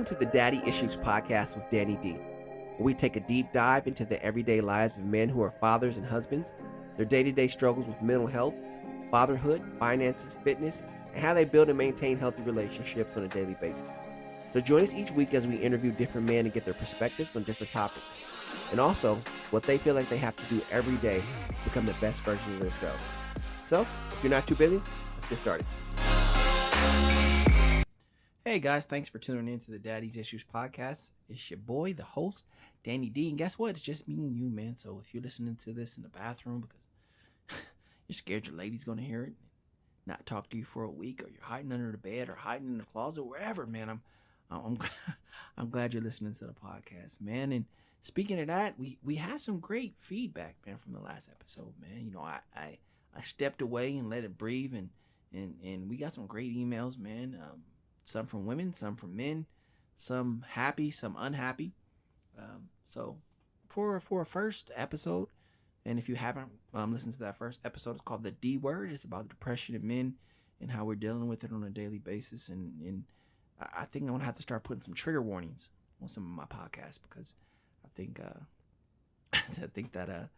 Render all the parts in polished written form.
to the Daddy Issues podcast with Danny D, where we take a deep dive into the everyday lives of men who are fathers and husbands, their day-to-day struggles with mental health, fatherhood, finances, fitness, and how they build and maintain healthy relationships on a daily basis. So join us each week as we interview different men and get their perspectives on different topics, and also what they feel like they have to do every day to become the best version of themselves. So, if you're not too busy, let's get started. Hey guys, thanks for tuning in to the Daddy's Issues podcast. It's your boy, the host, Danny D. And guess what? It's just me and you, man. So if you're listening to this in the bathroom because you're scared your lady's going to hear it, not talk to you for a week, or you're hiding under the bed or hiding in the closet, wherever, man, I'm glad you're listening to the podcast, man. And speaking of that, we had some great feedback, man, from the last episode, man. You know, I stepped away and let it breathe, and we got some great emails, man. Some from women, some from men, some happy, some unhappy. So for a first episode, and if you haven't listened to that first episode, it's called The D Word. It's about depression in men and how we're dealing with it on a daily basis. And I think I'm going to have to start putting some trigger warnings on some of my podcasts, because I think that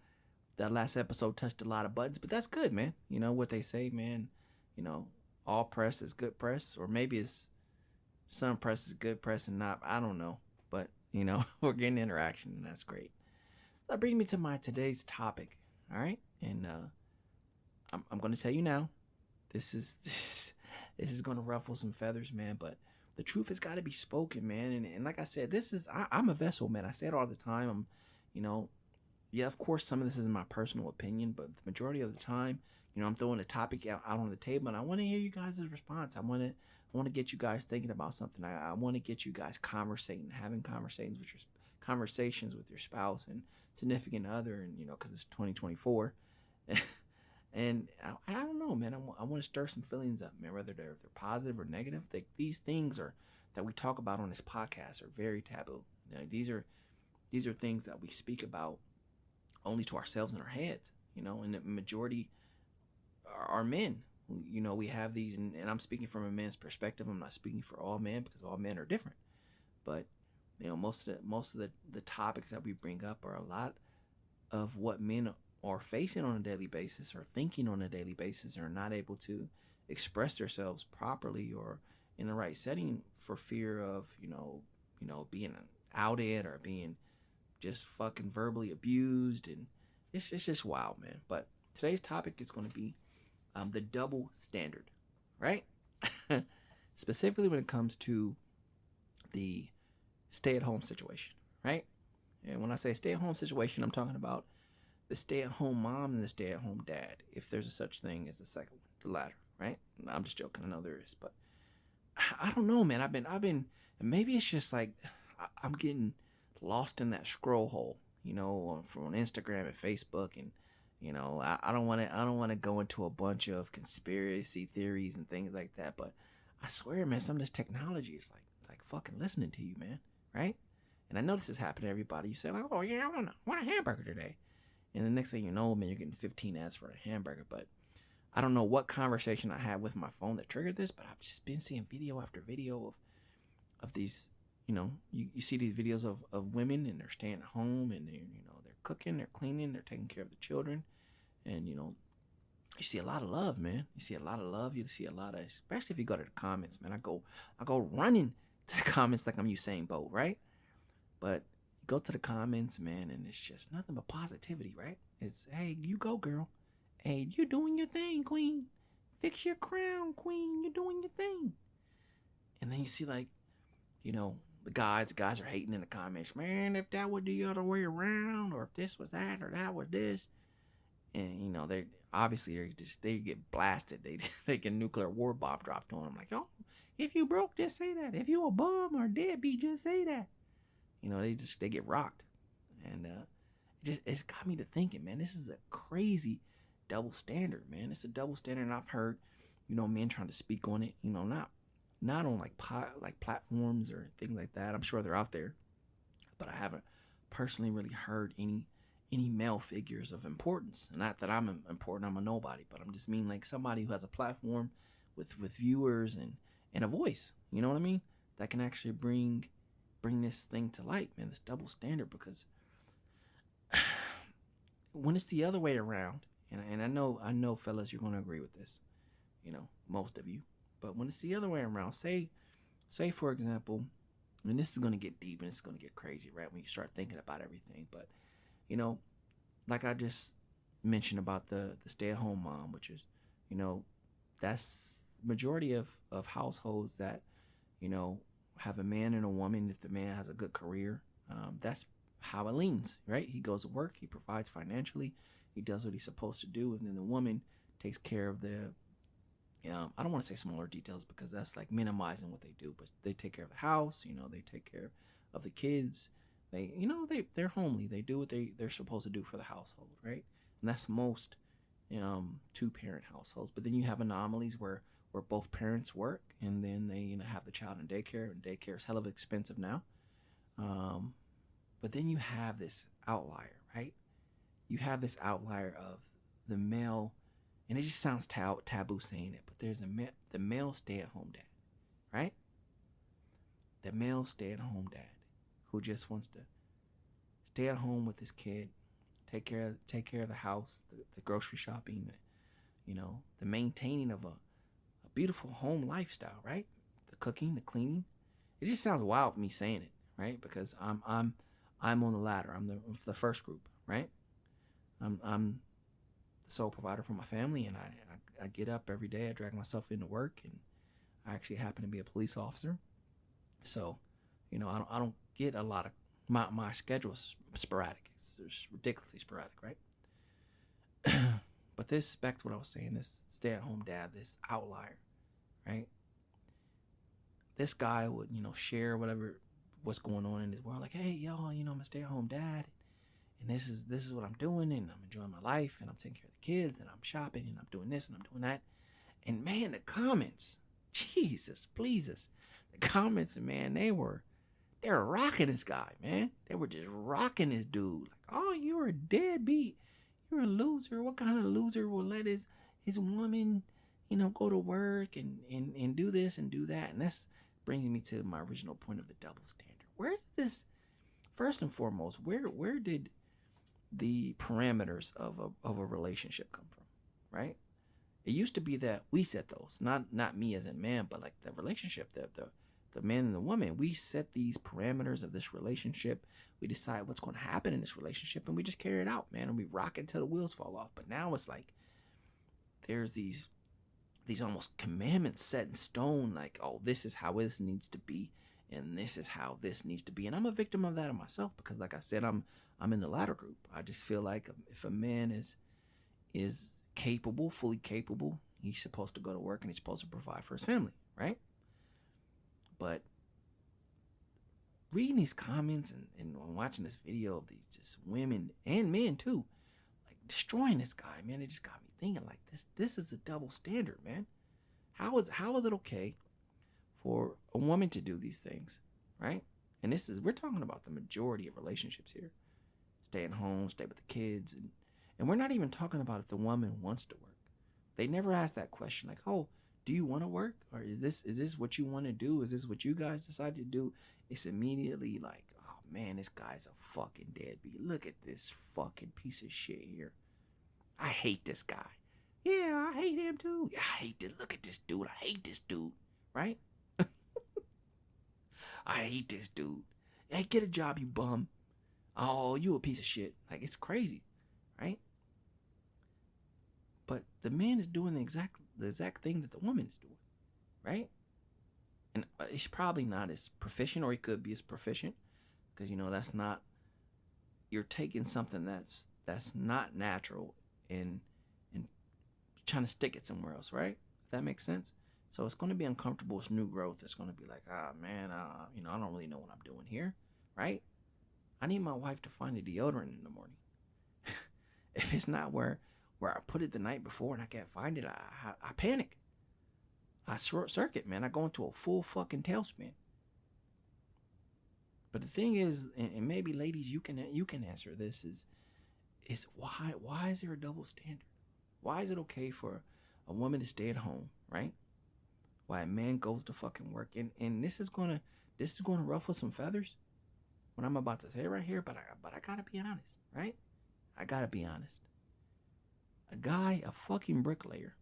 last episode touched a lot of buttons, but that's good, man. You know what they say, man, you know, all press is good press, or maybe it's some press is good press and not, I don't know, but you know, we're getting interaction, and that's great. That brings me to my today's topic. All right. And, I'm going to tell you now, this is going to ruffle some feathers, man, but the truth has got to be spoken, man. And like I said, I'm a vessel, man. I say it all the time. Yeah, of course, some of this is my personal opinion, but the majority of the time, you know, I'm throwing a topic out on the table, and I want to hear you guys' response. I want to get you guys thinking about something. I want to get you guys having conversations with your spouse and significant other, and you know, because it's 2024, and I don't know, man. I want to stir some feelings up, man. Whether they're positive or negative, these things that we talk about on this podcast are very taboo. You know, these are things that we speak about only to ourselves in our heads, you know, and the majority are men. You know, we have these, and I'm speaking from a man's perspective. I'm not speaking for all men, because all men are different. But, you know, most of the topics that we bring up are a lot of what men are facing on a daily basis, or thinking on a daily basis, or not able to express themselves properly or in the right setting for fear of, you know, being outed or being just fucking verbally abused. And it's just wild, man. But today's topic is going to be the double standard, right? Specifically when it comes to the stay-at-home situation, right? And when I say stay-at-home situation, I'm talking about the stay-at-home mom and the stay-at-home dad, if there's a such thing as a second one, the latter, right? No, I'm just joking. I know there is, but I don't know, man. I've been, maybe it's just like I'm getting lost in that scroll hole, you know, from Instagram and Facebook, and you know, I don't want to go into a bunch of conspiracy theories and things like that, but I swear, man, some of this technology is like fucking listening to you, man, right? And I know this is happening to everybody. You say like, oh yeah, I want a hamburger today, and the next thing you know, man, you're getting 15 ads for a hamburger. But I don't know what conversation I had with my phone that triggered this, but I've just been seeing video after video of these. You know, you see these videos of women, and they're staying at home, and they're cooking, they're cleaning, they're taking care of the children. And, you know, you see a lot of love, man. You see a lot of love. You see a lot of, especially if you go to the comments, man. I go running to the comments like I'm Usain Bolt, right? But you go to the comments, man, and it's just nothing but positivity, right? It's, hey, you go, girl. Hey, you're doing your thing, queen. Fix your crown, queen. You're doing your thing. And then you see, like, you know, the guys are hating in the comments. Man, if that was the other way around, or if this was that, or that was this. And, you know, they get blasted. They get a nuclear war bomb dropped on them. Like, oh, if you broke, just say that. If you a bum or deadbeat, just say that. You know, they get rocked. And it's got me to thinking, man, this is a crazy double standard, man. It's a double standard, and I've heard, you know, men trying to speak on it, you know, not on like platforms or things like that. I'm sure they're out there, but I haven't personally really heard any male figures of importance. Not that I'm important, I'm a nobody, but I'm just mean like somebody who has a platform with viewers and a voice, you know what I mean? That can actually bring bring this thing to light, man, this double standard, because when it's the other way around, and I know fellas, you're gonna agree with this, most of you, but when it's the other way around, say for example, and this is gonna get deep and it's gonna get crazy, right? When you start thinking about everything, but like I just mentioned about the stay-at-home mom, which is, that's majority of households that, have a man and a woman. If the man has a good career, that's how it leans, right? He goes to work, he provides financially, he does what he's supposed to do, and then the woman takes care of the, I don't want to say smaller details because that's like minimizing what they do, but they take care of the house, they take care of the kids. They, they're homely. They do what they're supposed to do for the household, right? And that's most two-parent households. But then you have anomalies where both parents work, and then they have the child in daycare, and daycare is hell of expensive now. But then you have this outlier, right? You have this outlier of the male, and it just sounds taboo saying it, but there's the male stay-at-home dad, right? The male stay-at-home dad who just wants to stay at home with his kid, take care of the house, the grocery shopping, the maintaining of a beautiful home lifestyle, right? The cooking, the cleaning. It just sounds wild me saying it, right? Because I'm on the latter. I'm the first group, right? I'm the sole provider for my family, and I get up every day. I drag myself into work, and I actually happen to be a police officer. So, I don't get a lot of my schedule's sporadic. It's ridiculously sporadic, right? But this, back to what I was saying, this stay-at-home dad, this outlier, right? This guy would, share what's going on in his world. Like, hey, y'all, I'm a stay-at-home dad, and this is what I'm doing, and I'm enjoying my life, and I'm taking care of the kids, and I'm shopping, and I'm doing this, and I'm doing that. And man, the comments, Jesus, please us. The comments, man, they were rocking this guy, man. They were just rocking this dude. Like, oh, you're a deadbeat. You're a loser. What kind of loser will let his woman, go to work and do this and do that? And that's bringing me to my original point of the double standard. Where did this, first and foremost, where did the parameters of a relationship come from, right? It used to be that we set those, not me as a man, but like the relationship, the man and the woman, we set these parameters of this relationship. We decide what's going to happen in this relationship, and we just carry it out, man. And we rock it until the wheels fall off. But now it's like there's these almost commandments set in stone, like, oh, this is how this needs to be, and this is how this needs to be. And I'm a victim of that of myself because, like I said, I'm in the latter group. I just feel like if a man is capable, fully capable, he's supposed to go to work and he's supposed to provide for his family, right? But reading these comments and watching this video of these just women and men too, like destroying this guy, man, it just got me thinking, like, this is a double standard, man. How is it okay for a woman to do these things, right? And we're talking about the majority of relationships here. Stay at home, stay with the kids, and we're not even talking about if the woman wants to work. They never ask that question, like, oh, do you want to work? Or is this what you want to do? Is this what you guys decide to do? It's immediately like, oh man, this guy's a fucking deadbeat. Look at this fucking piece of shit here. I hate this guy. Yeah, I hate him too. Yeah, I hate this. Look at this dude. I hate this dude. Right? I hate this dude. Hey, get a job, you bum. Oh, you a piece of shit. Like, it's crazy. Right? But the man is doing the exact thing that the woman is doing. Right? And he's probably not as proficient, or he could be as proficient, because that's not. You're taking something that's not natural and trying to stick it somewhere else, right? If that makes sense. So it's going to be uncomfortable. It's new growth. It's going to be like, man, I don't really know what I'm doing here, right? I need my wife to find a deodorant in the morning. If it's not where I put it the night before and I can't find it, I panic. I short circuit, man. I go into a full fucking tailspin. But the thing is, and maybe ladies, you can answer this, is why is there a double standard? Why is it okay for a woman to stay at home, right? Why a man goes to fucking work? And this is gonna this is going to ruffle some feathers when I'm about to say right here, but I gotta be honest, right? I gotta be honest. A guy, a fucking bricklayer,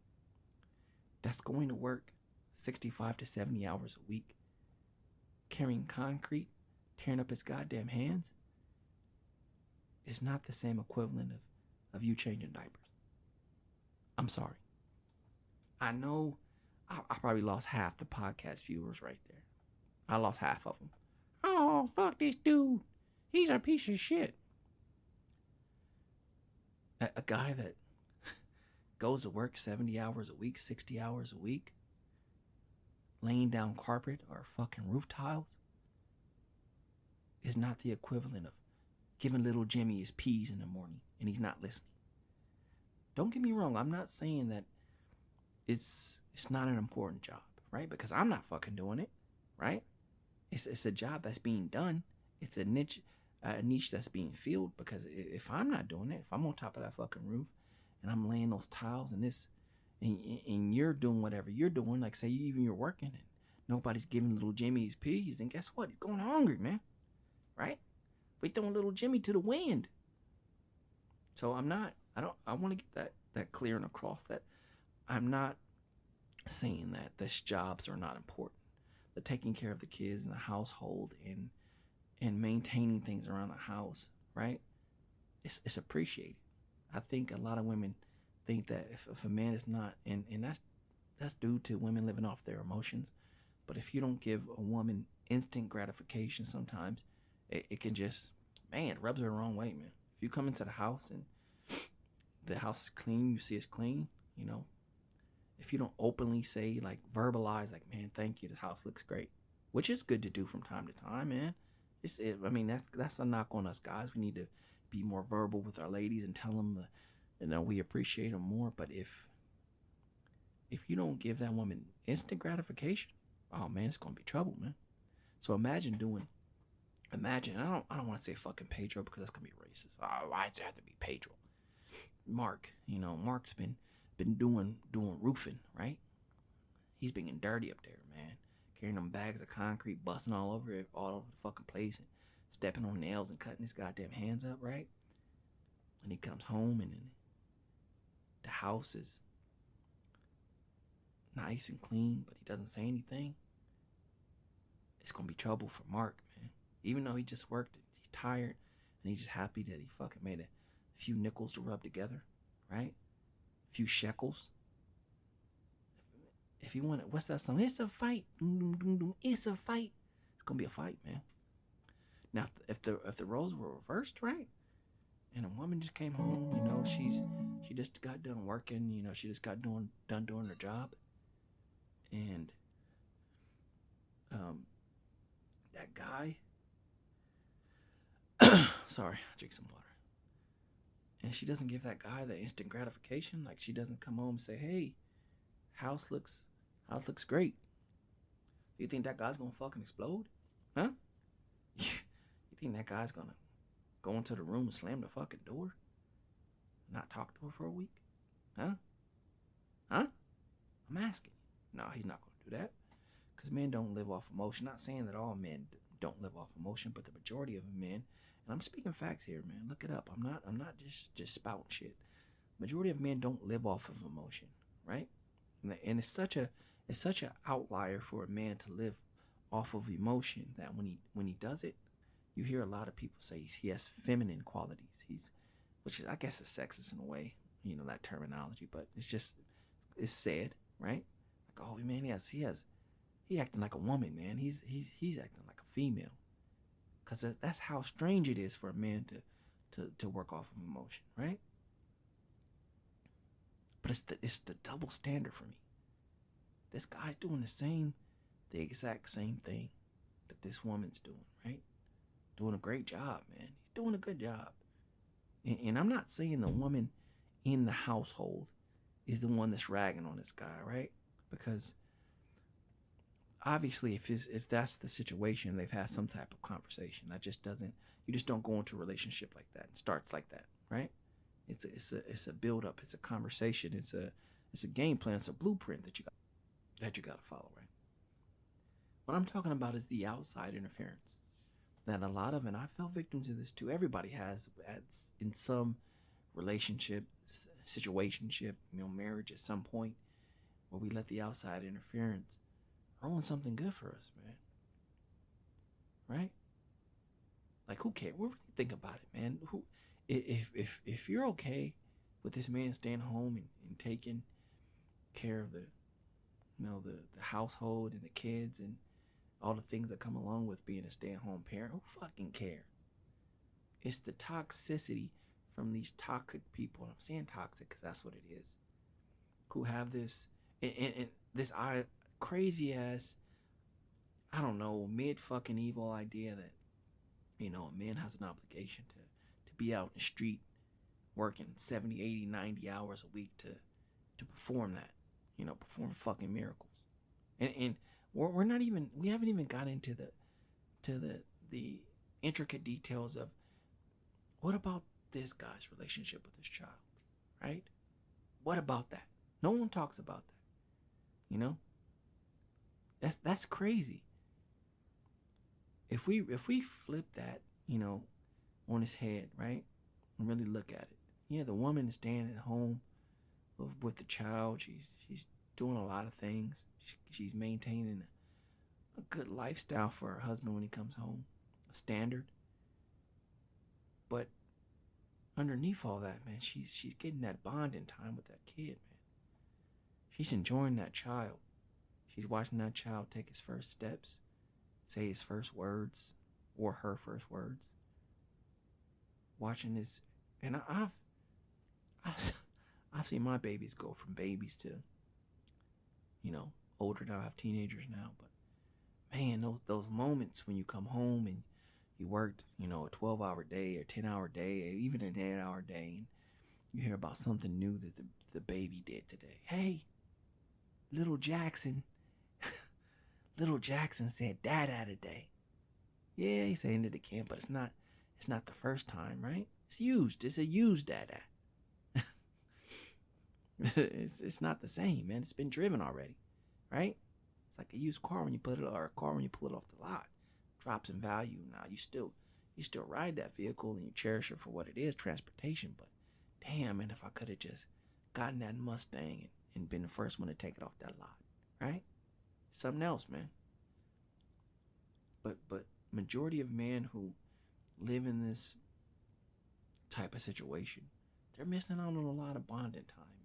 that's going to work 65 to 70 hours a week, carrying concrete, tearing up his goddamn hands, is not the same equivalent of you changing diapers. I'm sorry. I know I probably lost half the podcast viewers right there. I lost half of them. Oh, fuck this dude. He's a piece of shit. A guy that goes to work 70 hours a week, 60 hours a week, laying down carpet or fucking roof tiles, is not the equivalent of giving little Jimmy his peas in the morning and he's not listening. Don't get me wrong. I'm not saying that it's not an important job, right? Because I'm not fucking doing it, right? It's a job that's being done. It's a niche that's being filled. Because if I'm not doing it, if I'm on top of that fucking roof and I'm laying those tiles and you're doing whatever you're doing, like say you're working and nobody's giving little Jimmy his peas, then guess what? He's going hungry, man, right? We throwing little Jimmy to the wind. So I want to get that clear and across, that I'm not saying that these jobs are not important. The taking care of the kids in the household and maintaining things around the house, right? It's appreciated. I think a lot of women think that if a man is not, and that's due to women living off their emotions. But if you don't give a woman instant gratification, sometimes it can just, man, it rubs her the wrong way, man. If you come into the house and the house is clean, you see it's clean, if you don't openly say, like, verbalize, like, man, thank you, the house looks great, which is good to do from time to time, man. That's a knock on us guys. We need to be more verbal with our ladies and tell them, we appreciate them more. But if you don't give that woman instant gratification, oh man, it's gonna be trouble, man. So imagine, I don't want to say fucking Pedro because that's gonna be racist. Oh, why does it have to be Pedro? Mark, Mark's been doing roofing, right? He's been getting dirty up there, man. Carrying them bags of concrete, busting all over the fucking place, and stepping on nails and cutting his goddamn hands up, right? And he comes home and the house is nice and clean, but he doesn't say anything. It's gonna be trouble for Mark, man. Even though he just worked, he's tired, and he's just happy that he fucking made a few nickels to rub together, right? A few shekels. If you want it, what's that song? It's a fight. It's a fight. It's gonna be a fight, man. Now, if the roles were reversed, right? And a woman just came home, she just got done working, she just got done doing her job, and that guy, sorry, I drink some water, and she doesn't give that guy the instant gratification. Like, she doesn't come home and say, hey, house looks great. You think that guy's gonna fucking explode? Huh? You think that guy's gonna go into the room and slam the fucking door? Not talk to her for a week? Huh? I'm asking. No, he's not gonna do that. Because men don't live off emotion. Not saying that all men don't live off emotion, but the majority of men, and I'm speaking facts here, man. Look it up. I'm not just spouting shit. Majority of men don't live off of emotion, right? And it's such an outlier for a man to live off of emotion that when he does it, you hear a lot of people say he has feminine qualities. Which is, I guess, is sexist in a way, that terminology, but it's said, right? Like, oh man, he acting like a woman, man. He's acting like a female, because that's how strange it is for a man to work off of emotion, right? But it's the double standard for me. This guy's doing the exact same thing that this woman's doing, right? Doing a great job, man. He's doing a good job. And I'm not saying the woman in the household is the one that's ragging on this guy, right? Because obviously, if that's the situation, they've had some type of conversation. You just don't go into a relationship like that. It starts like that, right? It's a build up. It's a conversation. It's a game plan. It's a blueprint that you got to follow, right? What I'm talking about is the outside interference. That a lot of, and I fell victim to this too. Everybody has in some relationship, situationship, marriage at some point where we let the outside interference ruin something good for us, man. Right? Like, who cares? What really think about it, man? Who, if you're okay with this man staying home and taking care of the household and the kids and all the things that come along with being a stay-at-home parent, who fucking cares? It's the toxicity from these toxic people, and I'm saying toxic because that's what it is, who have this and this crazy ass, I don't know, mid fucking evil idea that a man has an obligation to be out in the street working 70, 80, 90 hours a week to perform that, perform fucking miracles. And we're not even, we haven't even got into the intricate details of what about this guy's relationship with his child, right? What about that? No one talks about that. That's crazy. If we flip that, on his head, right, and really look at it, yeah, the woman is staying at home with the child. She's doing a lot of things. She's maintaining a good lifestyle for her husband when he comes home, a standard. But underneath all that, man, she's getting that bonding time with that kid, man. She's enjoying that child. She's watching that child take his first steps, say his first words or her first words. Watching this, and I've seen my babies go from babies to, older now. I have teenagers now, but man, those moments when you come home and you worked, a 12-hour day or 10-hour day or even an 8-hour day, and you hear about something new that the baby did today. Hey, little Jackson said dada today. Yeah, he's saying it again, but it's not the first time, right? It's a used dada. It's not the same, man. It's been driven already, right? It's like a used car when you pull it off the lot. Drops in value. Now you still ride that vehicle and you cherish it for what it is, transportation. But damn, man, if I could have just gotten that Mustang and been the first one to take it off that lot, right? Something else, man. But majority of men who live in this type of situation, they're missing out on a lot of bonding time, man.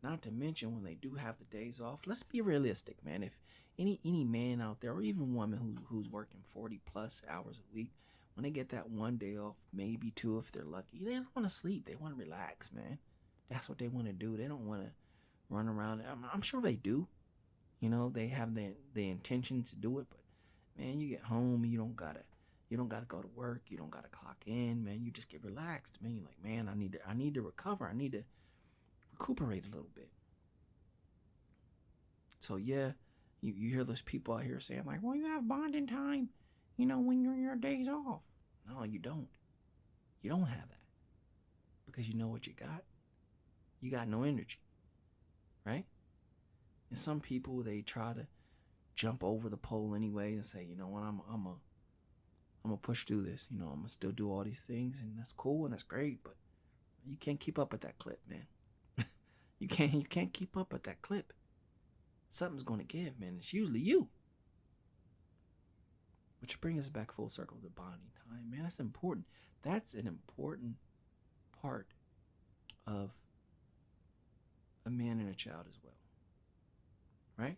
Not to mention when they do have the days off. Let's be realistic, man. If any man out there or even woman who's working 40 plus hours a week, when they get that one day off, maybe two if they're lucky, they just want to sleep. They want to relax, man. That's what they want to do. They don't want to run around. I'm sure they do. They have the intention to do it, but man, you get home, you don't gotta go to work, you don't gotta clock in, man. You just get relaxed, man. You're like, man, I need to recover. I need to recuperate a little bit. So yeah, you hear those people out here saying like, well, you have bonding time, when you're your days off. No, you don't. You don't have that. Because you know what you got? You got no energy. Right? And some people, they try to jump over the pole anyway and say, you know what, I'm gonna push through this. I'm gonna still do all these things, and that's cool and that's great, but you can't keep up at that clip, man. You can't keep up at that clip. Something's gonna give, man. It's usually you. Which brings us back full circle to bonding time, man. That's important. That's an important part of a man and a child as well. Right?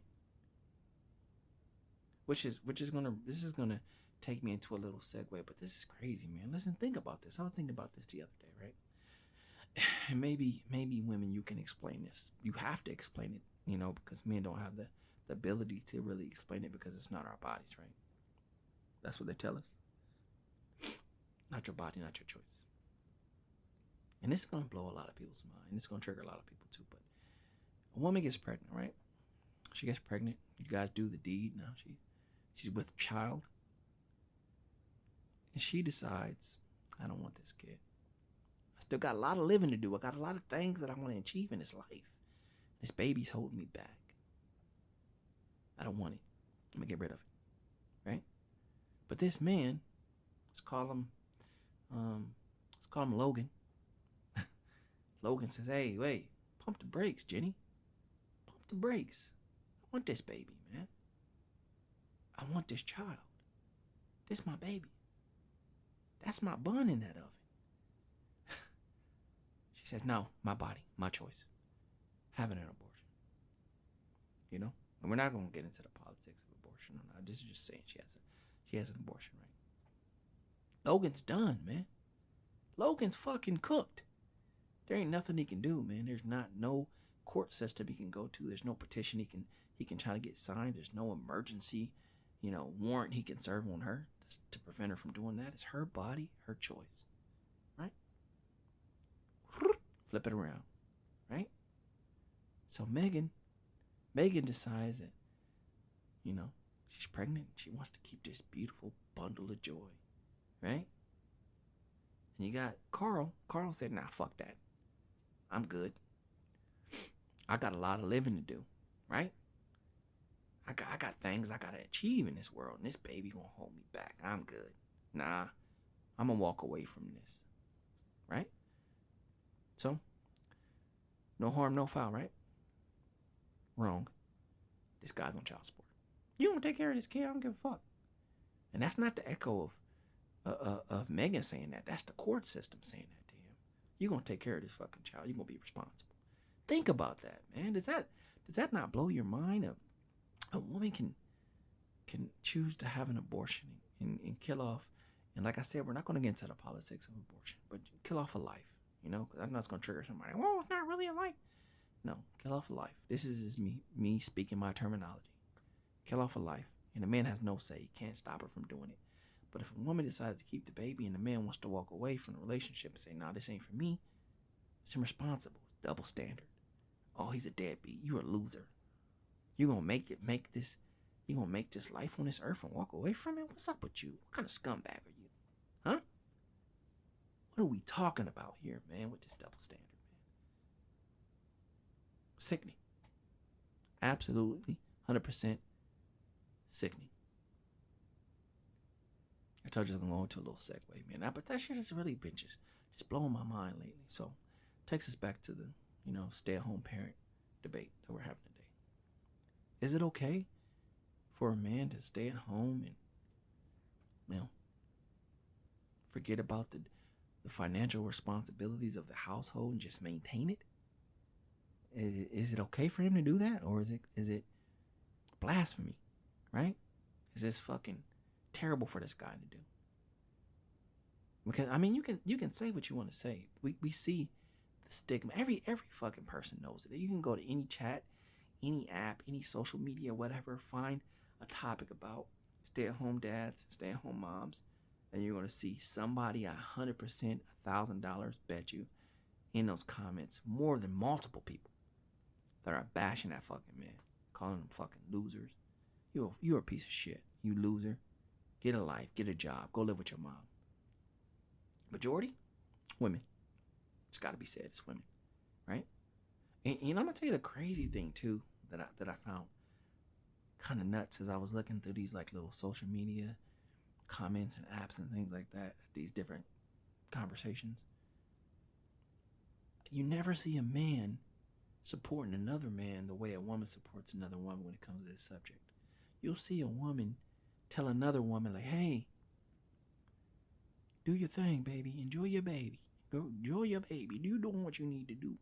This is gonna take me into a little segue, but this is crazy, man. Listen, think about this. I was thinking about this the other day, right? And maybe women, you can explain this. You have to explain it, because men don't have the ability to really explain it because it's not our bodies, right? That's what they tell us. Not your body, not your choice. And this is gonna blow a lot of people's mind. It's gonna trigger a lot of people too. But a woman gets pregnant, right? She gets pregnant. You guys do the deed. Now she's with a child. And she decides, I don't want this kid. I still got a lot of living to do. I got a lot of things that I want to achieve in this life. This baby's holding me back. I don't want it. I'm going to get rid of it. But this man, let's call him Logan. Logan says, "Hey, wait, pump the brakes, Jenny. Pump the brakes. I want this baby, man. I want this child. This my baby. That's my bun in that oven." She says, "No, my body, my choice. Having an abortion." You know? And we're not going to get into the politics of abortion or not. This is just saying she has an abortion, right? Logan's done, man. Logan's fucking cooked. There ain't nothing he can do, man. There's no court system he can go to. There's no petition he can try to get signed. There's no emergency, warrant he can serve on her to prevent her from doing that. It's her body, her choice, right? Flip it around, right? So Megan decides that, she's pregnant. She wants to keep this beautiful bundle of joy, right? And you got Carl. Carl said, "Nah, fuck that. I'm good. I got a lot of living to do, right? I got things I got to achieve in this world, and this baby gonna hold me back. I'm good. Nah, I'm gonna walk away from this, right? So, no harm, no foul, right? Wrong. This guy's on child support. You gonna take care of this kid? I don't give a fuck." And that's not the echo of Megan saying that. That's the court system saying that to him. You're gonna take care of this fucking child. You're gonna be responsible. Think about that, man. Does that not blow your mind? A woman can choose to have an abortion and kill off. And like I said, we're not going to get into the politics of abortion, but kill off a life. Because I know it's going to trigger somebody. "Well, it's not really a life." No, kill off a life. This is me speaking my terminology. Kill off a life, and the man has no say. He can't stop her from doing it. But if a woman decides to keep the baby and the man wants to walk away from the relationship and say, "Nah, this ain't for me," it's irresponsible. It's double standard. "Oh, he's a deadbeat. You're a loser. You're gonna make this life on this earth and walk away from it? What's up with you? What kind of scumbag are you? Huh? What are we talking about here, man, with this double standard, man?" Sickening. Absolutely 100% sickening. I told you I'm going to go into a little segue, man. But that shit has really been just blowing my mind lately. So it takes us back to the, stay-at-home parent debate that we're having today. Is it okay for a man to stay at home and, forget about the financial responsibilities of the household and just maintain it? Is it okay for him to do that? Or is it blasphemy, right? Is this fucking terrible for this guy to do? Because, you can say what you want to say. We see the stigma. Every fucking person knows it. You can go to any chat, any app, any social media, whatever, find a topic about stay-at-home dads, stay-at-home moms, and you're going to see somebody 100%, $1,000 bet you in those comments, more than multiple people that are bashing that fucking man, calling them fucking losers. You're a piece of shit. You loser. Get a life. Get a job. Go live with your mom. Majority? Women. It's got to be said. It's women. Right? And I'm going to tell you the crazy thing, too, that I found kind of nuts as I was looking through these like little social media comments and apps and things like that, these different conversations. You never see a man supporting another man the way a woman supports another woman when it comes to this subject. You'll see a woman tell another woman, like, "Hey, do your thing, baby. Enjoy your baby. Go enjoy your baby. You doing what you need to do.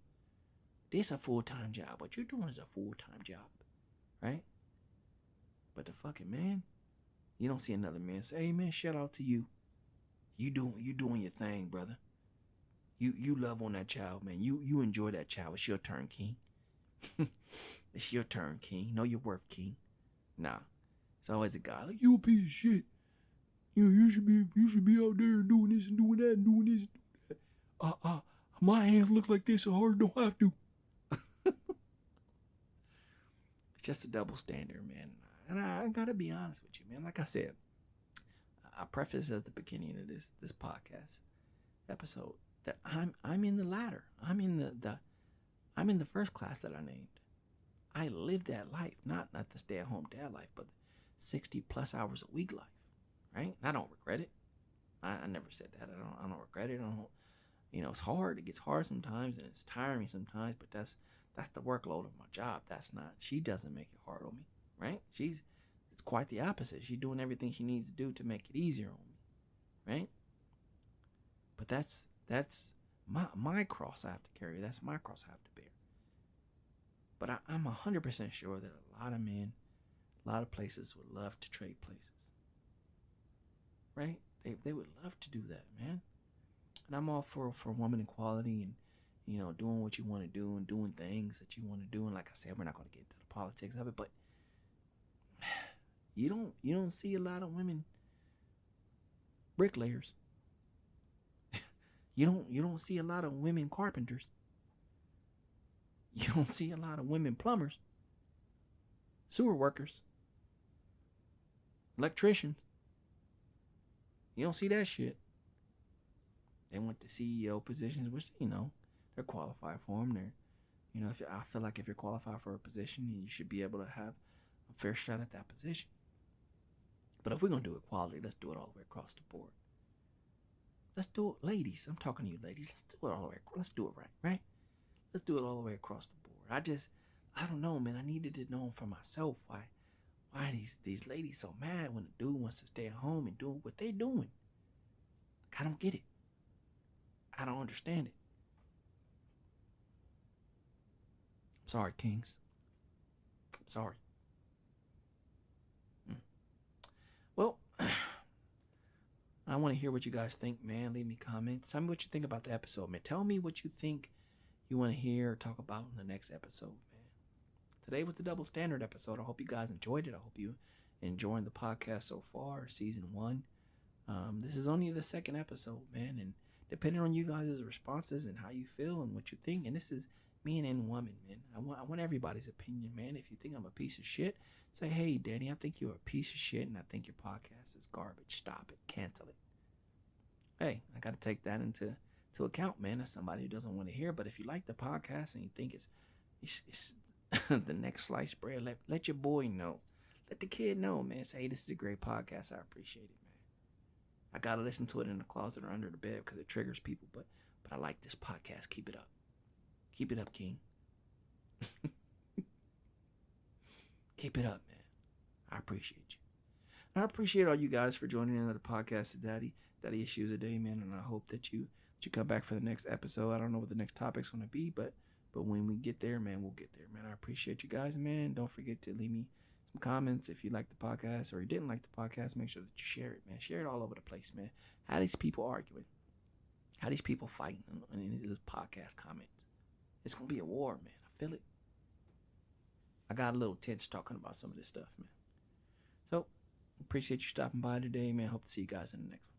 This a full-time job. What you're doing is a full-time job." Right? But the fucking man, you don't see another man say, "Hey, man, shout out to you. You doing your thing, brother. You love on that child, man. You enjoy that child. It's your turn, king. It's your turn, king. Know your worth, king." Nah. It's always a guy like, "You a piece of shit. You should be out there doing this and doing that and doing this and doing that. My hands look like this, so hard don't have to." It's just a double standard, man. And I gotta be honest with you, man. Like I said, I prefaced at the beginning of this podcast episode that I'm in the latter. I'm in the first class that I named. I live that life, not the stay-at-home dad life, but 60 plus hours a week life, right? I don't regret it. I never said that. I don't regret it. I don't. It's hard. It gets hard sometimes, and it's tiring sometimes. But that's the workload of my job. That's not. She doesn't make it hard on me, right? It's quite the opposite. She's doing everything she needs to do to make it easier on me, right? But that's my cross I have to carry. That's my cross I have to bear. But I'm 100% sure that a lot of men, a lot of places would love to trade places, right? They would love to do that, man. And I'm all for woman equality and doing what you want to do and doing things that you want to do. And like I said, we're not going to get into the politics of it, but you don't see a lot of women bricklayers. You don't see a lot of women carpenters. You don't see a lot of women plumbers, sewer workers, electricians. You don't see that shit. They want the CEO positions, which they're qualified for them. I feel like if you're qualified for a position, you should be able to have a fair shot at that position. But if we're gonna do equality, let's do it all the way across the board. Let's do it, ladies. I'm talking to you, ladies. Let's do it all the way. Let's do it right? Let's do it all the way across the board. I don't know, man. I needed to know for myself why these ladies so mad when a dude wants to stay at home and do what they're doing. I don't get it. I don't understand it. I'm sorry, kings. I'm sorry. Well, I want to hear what you guys think, man. Leave me comments. Tell me what you think about the episode, man. Tell me what you think you want to hear or talk about in the next episode, man. Today was the Double Standard episode. I hope you guys enjoyed it. I hope you enjoying the podcast so far, season 1. This is only the second episode, man, and depending on you guys' responses and how you feel and what you think, and this is men and women, man. I want everybody's opinion, man. If you think I'm a piece of shit, say, hey, Danny, I think you're a piece of shit, and I think your podcast is garbage. Stop it. Cancel it. Hey, I got to take that into account, man. That's somebody who doesn't want to hear. But if you like the podcast and you think it's the next sliced bread, let your boy know. Let the kid know, man. Say, hey, this is a great podcast. I appreciate it, man. I got to listen to it in the closet or under the bed because it triggers people. But I like this podcast. Keep it up. Keep it up, King. Keep it up, man. I appreciate you. And I appreciate all you guys for joining in on the podcast of Daddy Issues a Day, man. And I hope that you come back for the next episode. I don't know what the next topic's going to be, but when we get there, man, we'll get there, man. I appreciate you guys, man. Don't forget to leave me some comments if you like the podcast or you didn't like the podcast. Make sure that you share it, man. Share it all over the place, man. How these people arguing? How these people fighting in these podcast comments? It's going to be a war, man. I feel it. I got a little tense talking about some of this stuff, man. So, appreciate you stopping by today, man. Hope to see you guys in the next one.